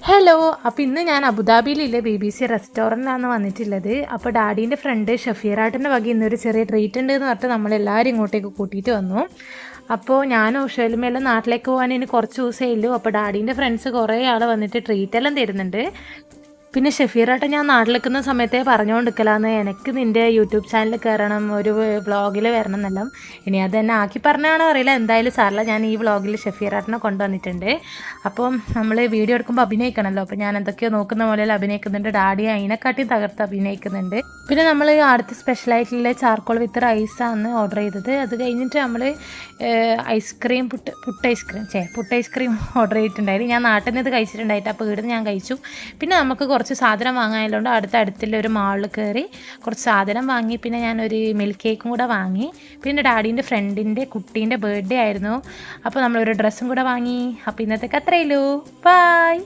Hello. അപ്പോൾ ഇന്ന് ഞാൻ അബുദാബിയിലെ BBC റെസ്റ്റോറൻറ്റിലാണ് വന്നിട്ടുള്ളത്. അപ്പോൾ ഡാഡീൻ്റെ ഫ്രണ്ട് ഷഫീറാട്ടിൻ്റെ വക ഇന്നൊരു ചെറിയ ട്രീറ്റ് ഉണ്ട് എന്ന് പറഞ്ഞിട്ട് നമ്മളെല്ലാവരും ഇങ്ങോട്ടേക്ക് കൂട്ടിയിട്ട് വന്നു. അപ്പോൾ ഞാനും ഉഷേലുമെല്ലാം നാട്ടിലേക്ക് പോകാൻ ഇനി കുറച്ച് ദിവസമേ ഉള്ളൂ. അപ്പോൾ ഡാഡീൻ്റെ ഫ്രണ്ട്സ് കുറേ ആൾ വന്നിട്ട് ട്രീറ്റെല്ലാം തരുന്നുണ്ട്. പിന്നെ ഷഫീറായിട്ട് ഞാൻ നാട്ടിൽ നിൽക്കുന്ന സമയത്തേ പറഞ്ഞുകൊണ്ടിരിക്കലാന്ന് എനിക്ക് നിൻ്റെ യൂട്യൂബ് ചാനലിൽ കയറണം, ഒരു വ്ളോഗിൽ വരണം എന്നെല്ലാം. ഇനി അത് തന്നെ ആക്കി പറഞ്ഞാണോ അറിയില്ല, എന്തായാലും സാറില്ല, ഞാൻ ഈ വ്ളോഗിൽ ഷഫീറാട്ടിനെ കൊണ്ടുവന്നിട്ടുണ്ട്. അപ്പം നമ്മൾ വീഡിയോ എടുക്കുമ്പോൾ അഭിനയിക്കണമല്ലോ, അപ്പോൾ ഞാൻ എന്തൊക്കെയോ നോക്കുന്ന പോലെ അഭിനയിക്കുന്നുണ്ട്. ഡാഡി അതിനെക്കാട്ടി തകർത്ത് അഭിനയിക്കുന്നുണ്ട്. പിന്നെ നമ്മൾ അടുത്ത സ്പെഷ്യലായിട്ടുള്ള ചാർക്കോൾ വിത്ത് റൈസാണ് ഓർഡർ ചെയ്തത്. അത് കഴിഞ്ഞിട്ട് നമ്മൾ ഐസ്ക്രീം പുട്ട് ഐസ്ക്രീം ഓർഡർ ചെയ്തിട്ടുണ്ടായിരുന്നു. ഞാൻ നാട്ടിൽ നിന്ന് ഇത് കഴിച്ചിട്ടുണ്ടായിട്ട് അപ്പോൾ ഇവിടുന്ന് ഞാൻ കഴിച്ചു. പിന്നെ നമുക്ക് കുറച്ച് സാധനം വാങ്ങാനുള്ളതുകൊണ്ട് അടുത്തുള്ള ഒരു മാളിൽ കയറി കുറച്ച് സാധനം വാങ്ങി. പിന്നെ ഞാനൊരു മിൽക്ക് കേക്കും കൂടെ വാങ്ങി. പിന്നെ ഡാഡീൻ്റെ ഫ്രണ്ടിൻ്റെ കുട്ടീൻ്റെ ബർത്ത്ഡേ ആയിരുന്നു, അപ്പോൾ നമ്മളൊരു ഡ്രസ്സും കൂടെ വാങ്ങി. അപ്പോൾ ഇന്നത്തേക്ക് അത്രയേ ഉള്ളൂ. ബൈ.